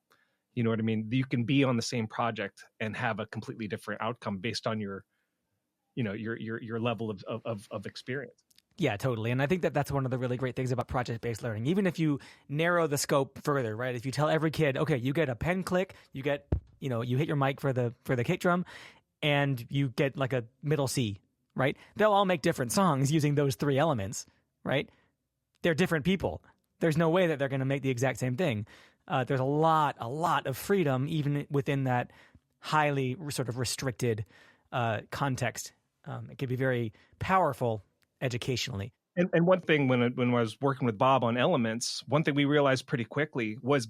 You know what I mean? You can be on the same project and have a completely different outcome based on your, you know, your level of experience. Yeah, totally. And I think that that's one of the really great things about project-based learning. Even if you narrow the scope further, right? If you tell every kid, okay, you get a pen click, you get, you know, you hit your mic for the kick drum, and you get like a middle C, right? They'll all make different songs using those three elements, right? They're different people. There's no way that they're going to make the exact same thing. There's a lot of freedom even within that highly sort of restricted context. It can be very powerful educationally. And one thing when I was working with Bob on elements, one thing we realized pretty quickly was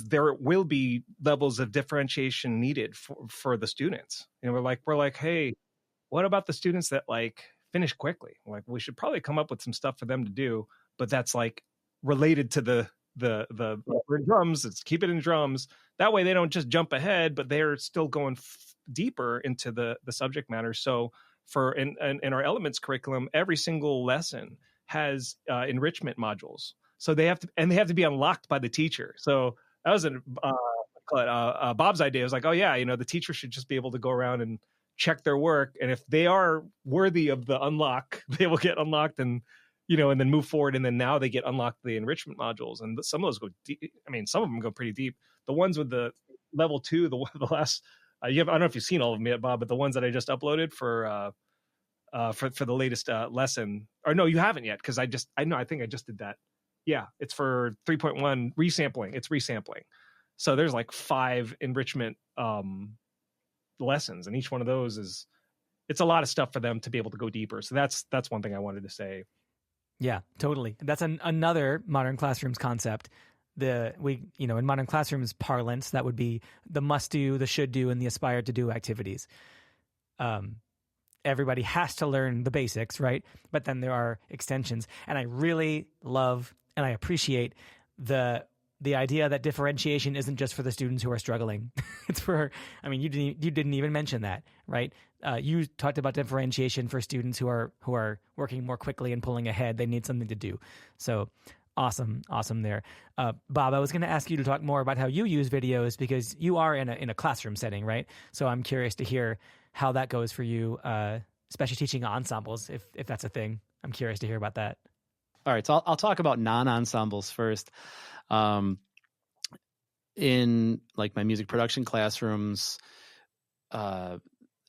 there will be levels of differentiation needed for the students. You know, we're like, hey, what about the students that like finish quickly? Like, we should probably come up with some stuff for them to do, but that's like related to the drums. It's keep it in drums. That way they don't just jump ahead, but they're still going deeper into the subject matter. So for in our elements curriculum, every single lesson has enrichment modules. So they have to be unlocked by the teacher. So that was Bob's idea. It was like, oh yeah, you know, the teacher should just be able to go around and check their work, and if they are worthy of the unlock, they will get unlocked, and you know, and then move forward. And then now they get unlocked the enrichment modules, and some of those go deep. I mean, some of them go pretty deep. The ones with the level 2, the last. I don't know if you've seen all of them yet, Bob, but the ones that I just uploaded for the latest lesson, or no, you haven't yet, because I think I just did that. Yeah, it's for 3.1 resampling. It's resampling. So there's like 5 enrichment lessons, and each one of those it's a lot of stuff for them to be able to go deeper. So that's one thing I wanted to say. Yeah, totally. That's another modern classrooms concept. In modern classrooms parlance, that would be the must do, the should do, and the aspire to do activities. Everybody has to learn the basics, right? But then there are extensions. And I really love and I appreciate the idea that differentiation isn't just for the students who are struggling. It's for, I mean, you didn't even mention that, right? You talked about differentiation for students who are working more quickly and pulling ahead. They need something to do. So awesome there. Bob, I was going to ask you to talk more about how you use videos, because you are in a classroom setting, right? So I'm curious to hear how that goes for you, especially teaching ensembles, if that's a thing. I'm curious to hear about that. All right, so I'll talk about non-ensembles first. In like my music production classrooms,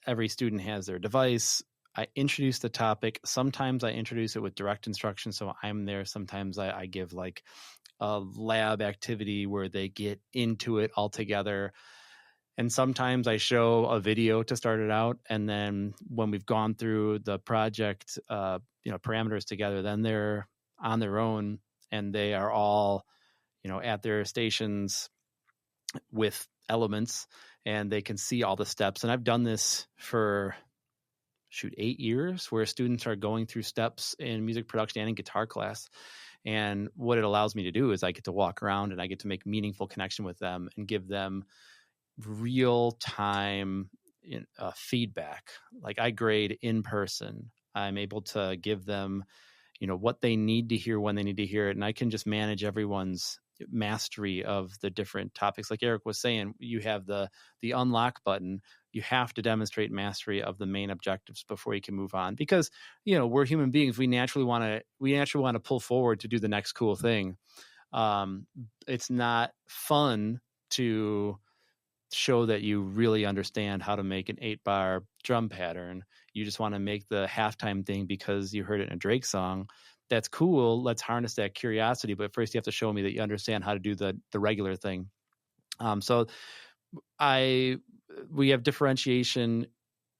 every student has their device. I introduce the topic. Sometimes I introduce it with direct instruction, so I'm there. Sometimes I give like a lab activity where they get into it all together. And sometimes I show a video to start it out. And then when we've gone through the project, parameters together, then they're on their own, and they are all, at their stations with elements, and they can see all the steps. And I've done this for 8 years, where students are going through steps in music production and in guitar class. And what it allows me to do is I get to walk around and I get to make meaningful connection with them and give them real time feedback. Like I grade in person. I'm able to give them, what they need to hear when they need to hear it. And I can just manage everyone's mastery of the different topics. Like Eric was saying, you have the unlock button. You have to demonstrate mastery of the main objectives before you can move on, because we're human beings. We naturally want to pull forward to do the next cool thing. It's not fun to show that you really understand how to make an 8-bar drum pattern. You just want to make the halftime thing because you heard it in a Drake song. That's cool. Let's harness that curiosity. But first you have to show me that you understand how to do the regular thing. So we have differentiation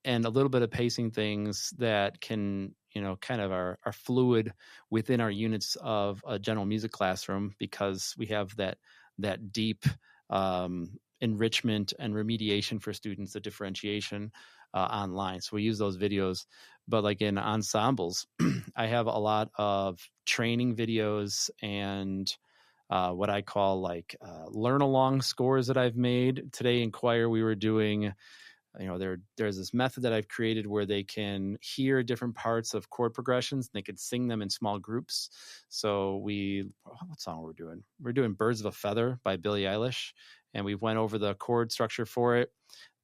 and a little bit of pacing things that can, kind of are fluid within our units of a general music classroom, because we have that deep enrichment and remediation for students, the differentiation online. So we use those videos. But like in ensembles, I have a lot of training videos and what I call like learn along scores that I've made. Today in choir, we were doing there's this method that I've created where they can hear different parts of chord progressions and they can sing them in small groups. So what song we're doing? We're doing Birds of a Feather by Billie Eilish, and we went over the chord structure for it.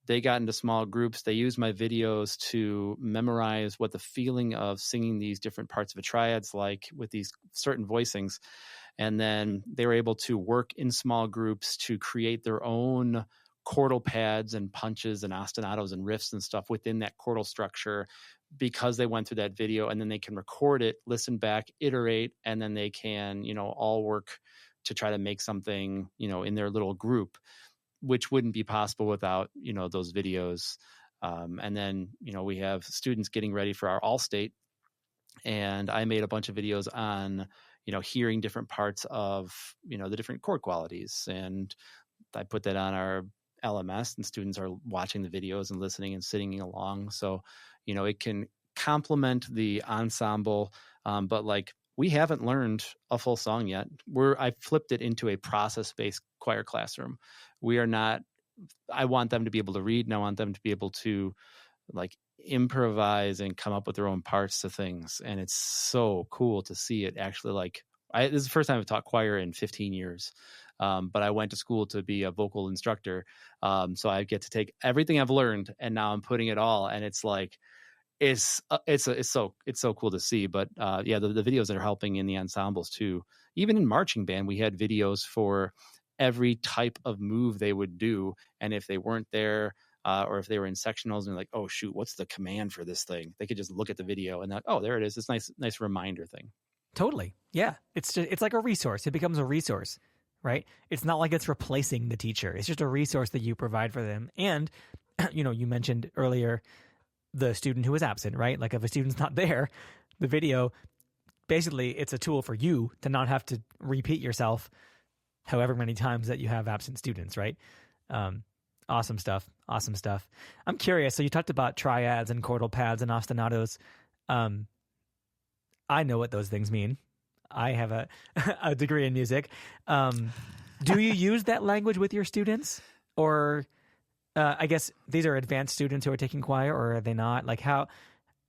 They got into small groups. They used my videos to memorize what the feeling of singing these different parts of a triad's like with these certain voicings. And then they were able to work in small groups to create their own chordal pads and punches and ostinatos and riffs and stuff within that chordal structure because they went through that video, and then they can record it, listen back, iterate, and then they can, all work to try to make something, in their little group, which wouldn't be possible without, those videos. And then, we have students getting ready for our All-State, and I made a bunch of videos on, hearing different parts of, the different chord qualities. And I put that on our LMS, and students are watching the videos and listening and singing along. So, it can complement the ensemble. But like, we haven't learned a full song yet. I flipped it into a process-based choir classroom. I want them to be able to read, and I want them to be able to like improvise and come up with their own parts to things. And it's so cool to see it actually this is the first time I've taught choir in 15 years. But I went to school to be a vocal instructor. So I get to take everything I've learned and now I'm putting it all. And it's like, it's so cool to see. But the videos that are helping in the ensembles too. Even in marching band, we had videos for every type of move they would do. And if they weren't there, or if they were in sectionals and they're like, oh shoot, what's the command for this thing? They could just look at the video and there it is. It's nice reminder thing. Totally. Yeah. It's like a resource. It becomes a resource, right? It's not like it's replacing the teacher. It's just a resource that you provide for them. And, you mentioned earlier the student who was absent, right? Like if a student's not there, the video, basically it's a tool for you to not have to repeat yourself however many times that you have absent students, right? Awesome stuff. I'm curious. So you talked about triads and chordal pads and ostinatos. I know what those things mean. I have a degree in music. Do you use that language with your students? Or I guess these are advanced students who are taking choir, or are they not? Like, how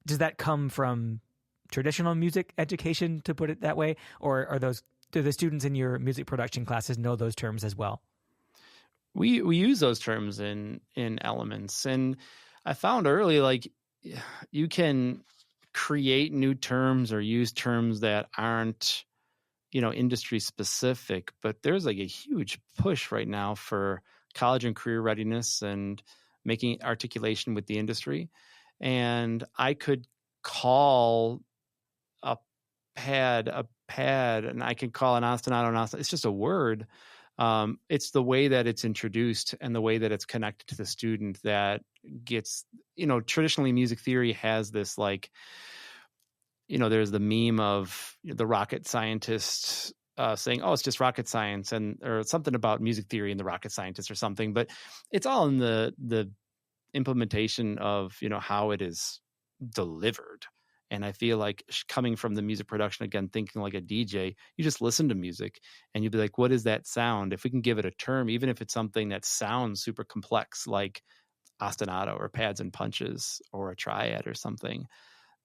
does that come from traditional music education, to put it that way? Or do the students in your music production classes know those terms as well? We use those terms in elements. And I found early, like, you can create new terms or use terms that aren't, industry specific, but there's like a huge push right now for college and career readiness and making articulation with the industry. And I could call a pad, and I can call an ostinato an ostinato. It's just a word. It's the way that it's introduced and the way that it's connected to the student that gets, traditionally music theory has this like, there's the meme of the rocket scientist saying, oh, it's just rocket science, or something about music theory and the rocket scientist or something. But it's all in the implementation of, how it is delivered. And I feel like coming from the music production, again, thinking like a DJ, you just listen to music and you'd be like, what is that sound? If we can give it a term, even if it's something that sounds super complex, like ostinato or pads and punches or a triad or something,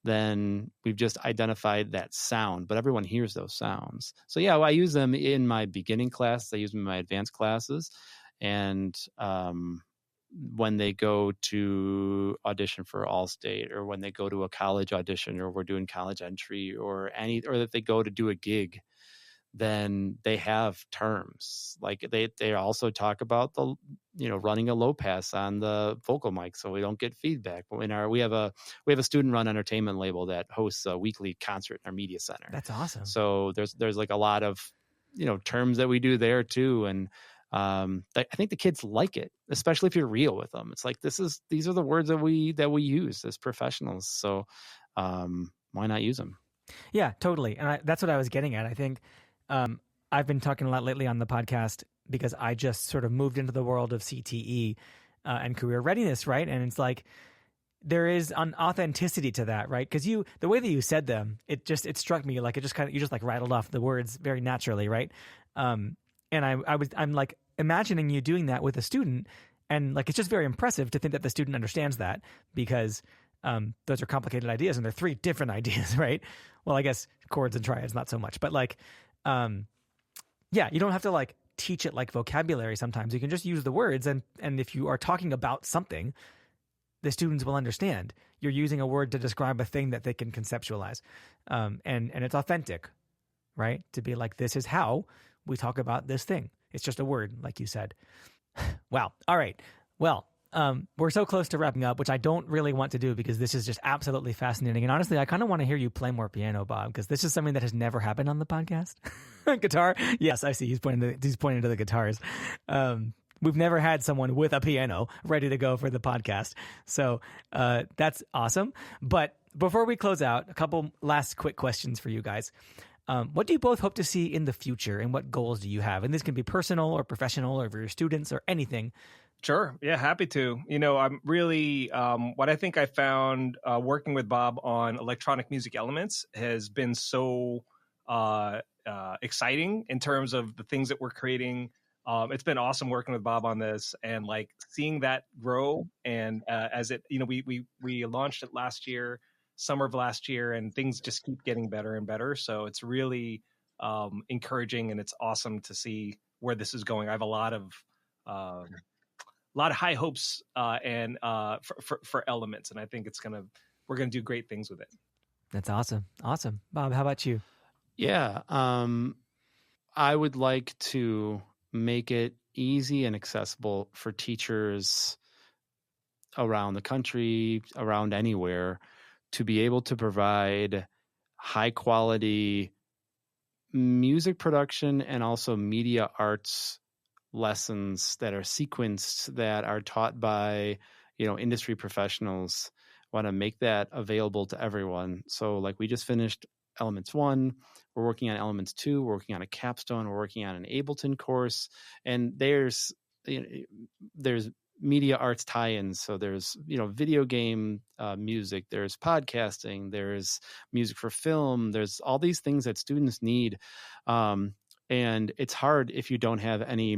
then we've just identified that sound, but everyone hears those sounds. So yeah, I use them in my beginning class. I use them in my advanced classes. And when they go to audition for All-State, or when they go to a college audition, or we're doing college entry, or that they go to do a gig, then they have terms. Like they also talk about the, running a low pass on the vocal mic so we don't get feedback. But we have a student run entertainment label that hosts a weekly concert in our media center. That's awesome. So there's like a lot of, terms that we do there too. And I think the kids like it, especially if you're real with them. It's like, these are the words that we use as professionals. So why not use them? Yeah, totally. And that's what I was getting at. I think I've been talking a lot lately on the podcast because I just sort of moved into the world of CTE and career readiness, right? And it's like there is an authenticity to that, right? Because the way that you said them, it struck me like you just like rattled off the words very naturally, right? And I'm like imagining you doing that with a student, And like, it's just very impressive to think that the student understands that, because those are complicated ideas and they're 3 different ideas, right? Well, I guess chords and triads, not so much, but like, yeah, you don't have to like teach it like vocabulary. Sometimes you can just use the words, and if you are talking about something, the students will understand. You're using a word to describe a thing that they can conceptualize. And it's authentic, right? To be like, this is how we talk about this thing. It's just a word, like you said. Wow. All right. Well, we're so close to wrapping up, which I don't really want to do because this is just absolutely fascinating. And honestly, I kind of want to hear you play more piano, Bob, because this is something that has never happened on the podcast. Guitar? Yes, I see. He's pointing to the guitars. We've never had someone with a piano ready to go for the podcast. So that's awesome. But before we close out, a couple last quick questions for you guys. What do you both hope to see in the future, and what goals do you have? And this can be personal or professional or for your students or anything. Sure. Yeah, happy to. I'm really, what I think I found working with Bob on electronic music elements has been so exciting in terms of the things that we're creating. It's been awesome working with Bob on this, and like seeing that grow. And as it, we launched it last year, summer of last year, and things just keep getting better and better. So it's really encouraging, and it's awesome to see where this is going. I have a lot of high hopes and for elements, and I think we're gonna do great things with it. That's awesome. Awesome. Bob, how about you? Yeah. I would like to make it easy and accessible for teachers around the country, around anywhere, to be able to provide high quality music production and also media arts lessons that are sequenced, that are taught by, industry professionals. Want to make that available to everyone. So like, we just finished Elements 1, we're working on Elements 2, we're working on a capstone, we're working on an Ableton course, and there's media arts tie-ins. So there's, video game music, there's podcasting, there's music for film, there's all these things that students need. And it's hard if you don't have any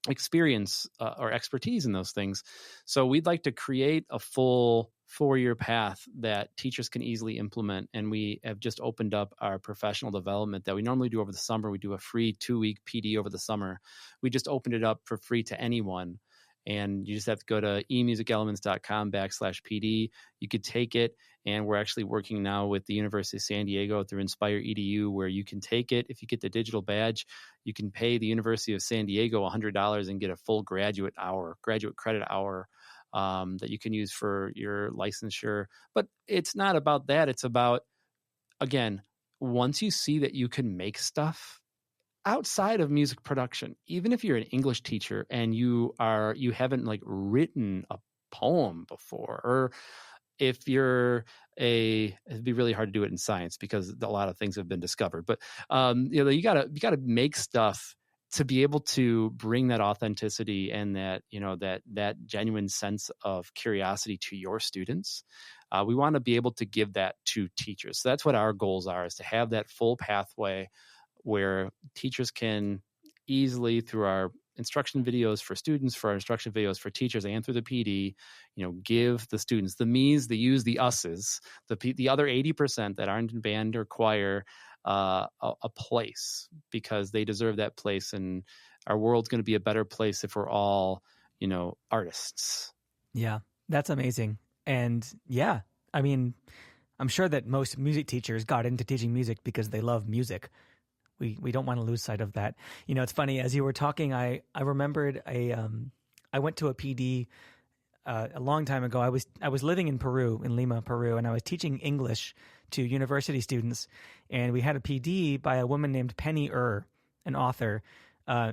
experience or expertise in those things. So we'd like to create a full 4-year path that teachers can easily implement. And we have just opened up our professional development that we normally do over the summer. We do a free 2-week PD over the summer. We just opened it up for free to anyone. And you just have to go to emusicelements.com/PD. You could take it. And we're actually working now with the University of San Diego through Inspire EDU, where you can take it. If you get the digital badge, you can pay the University of San Diego $100 and get a full graduate credit hour that you can use for your licensure. But it's not about that. It's about, again, once you see that you can make stuff outside of music production, even if you're an English teacher and you haven't like written a poem before, or if it'd be really hard to do it in science because a lot of things have been discovered, but you gotta make stuff to be able to bring that authenticity and that, that genuine sense of curiosity to your students. We want to be able to give that to teachers. So that's what our goals are, is to have that full pathway where teachers can easily, through our instruction videos for students, for our instruction videos for teachers, and through the PD, give the students, the me's, the you's, the us's, the other 80% that aren't in band or choir, a place, because they deserve that place. And our world's going to be a better place if we're all, artists. Yeah, that's amazing. And yeah, I mean, I'm sure that most music teachers got into teaching music because they love music. We don't want to lose sight of that. It's funny, as you were talking, I remembered I went to a PD a long time ago. I was living in Peru, in Lima, Peru, and I was teaching English to university students. And we had a PD by a woman named Penny an author.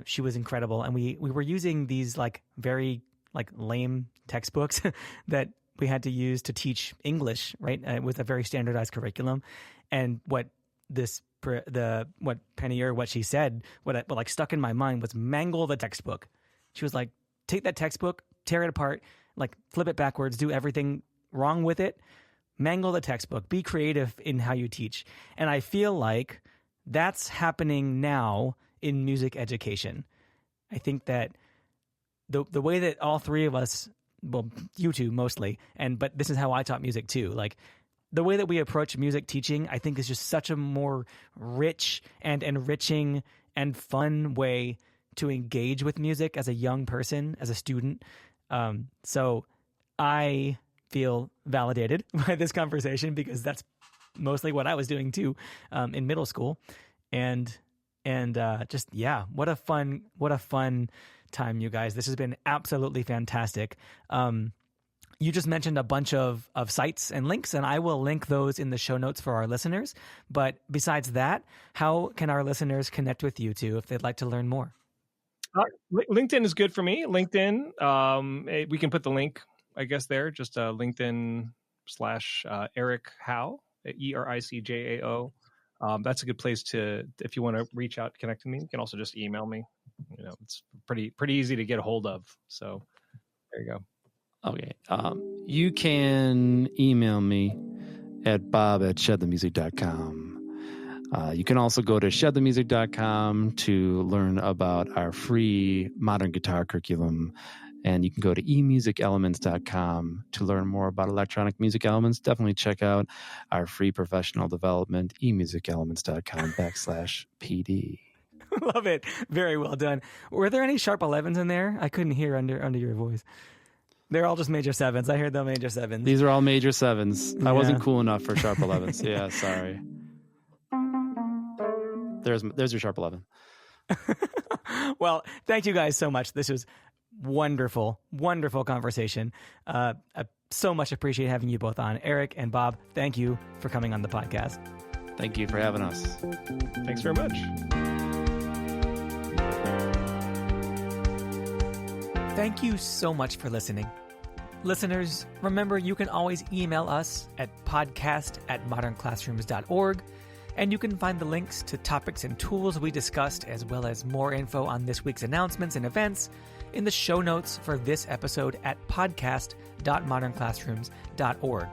She was incredible. And we were using these like very like lame textbooks that we had to use to teach English, right? With a very standardized curriculum. And what Penny what she said, what like stuck in my mind was mangle the textbook. She was like, take that textbook, tear it apart, like flip it backwards, do everything wrong with it, mangle the textbook, be creative in how you teach. And I feel like that's happening now in music education. I think that the way that all three of us, well, you two mostly, but this is how I taught music too. Like the way that we approach music teaching, I think is just such a more rich and enriching and fun way to engage with music as a young person, as a student. So I feel validated by this conversation because that's mostly what I was doing too in middle school. And just, yeah, what a fun time, you guys. This has been absolutely fantastic. You just mentioned a bunch of sites and links, and I will link those in the show notes for our listeners. But besides that, how can our listeners connect with you two if they'd like to learn more? LinkedIn is good for me. LinkedIn, we can put the link, I guess, there. Just LinkedIn / Eric Howe, ERICJAO. That's a good place if you want to reach out, connect with me. You can also just email me. It's pretty easy to get a hold of. So there you go. Okay. You can email me at bob@shedthemusic.com. You can also go to shedthemusic.com to learn about our free modern guitar curriculum. And you can go to emusicelements.com to learn more about electronic music elements. Definitely check out our free professional development, emusicelements.com/PD. Love it. Very well done. Were there any sharp 11s in there? I couldn't hear under your voice. They're all just major 7s. I heard the major 7s. These are all major 7s. Yeah. I wasn't cool enough for sharp 11s. Yeah, sorry. There's your sharp 11. Well, thank you guys so much. This was wonderful conversation. I so much appreciate having you both on. Eric and Bob, thank you for coming on the podcast. Thank you for having us. Thanks very much. Thank you so much for listening. Listeners, remember you can always email us at podcast@modernclassrooms.org, and you can find the links to topics and tools we discussed, as well as more info on this week's announcements and events in the show notes for this episode at podcast.modernclassrooms.org.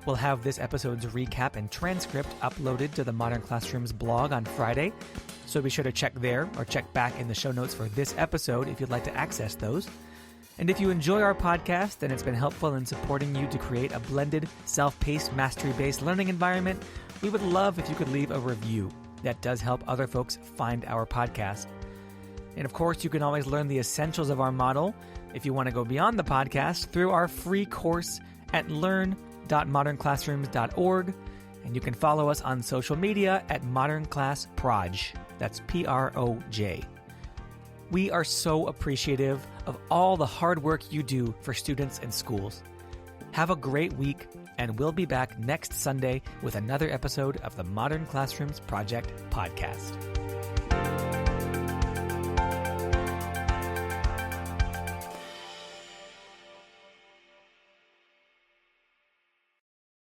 We'll have this episode's recap and transcript uploaded to the Modern Classrooms blog on Friday, so be sure to check there or check back in the show notes for this episode if you'd like to access those. And if you enjoy our podcast and it's been helpful in supporting you to create a blended, self-paced, mastery-based learning environment, we would love if you could leave a review. That does help other folks find our podcast. And of course, you can always learn the essentials of our model if you want to go beyond the podcast through our free course at learn.modernclassrooms.org. And you can follow us on social media at modernclassproj. That's PROJ. We are so appreciative of all the hard work you do for students and schools. Have a great week, and we'll be back next Sunday with another episode of the Modern Classrooms Project podcast.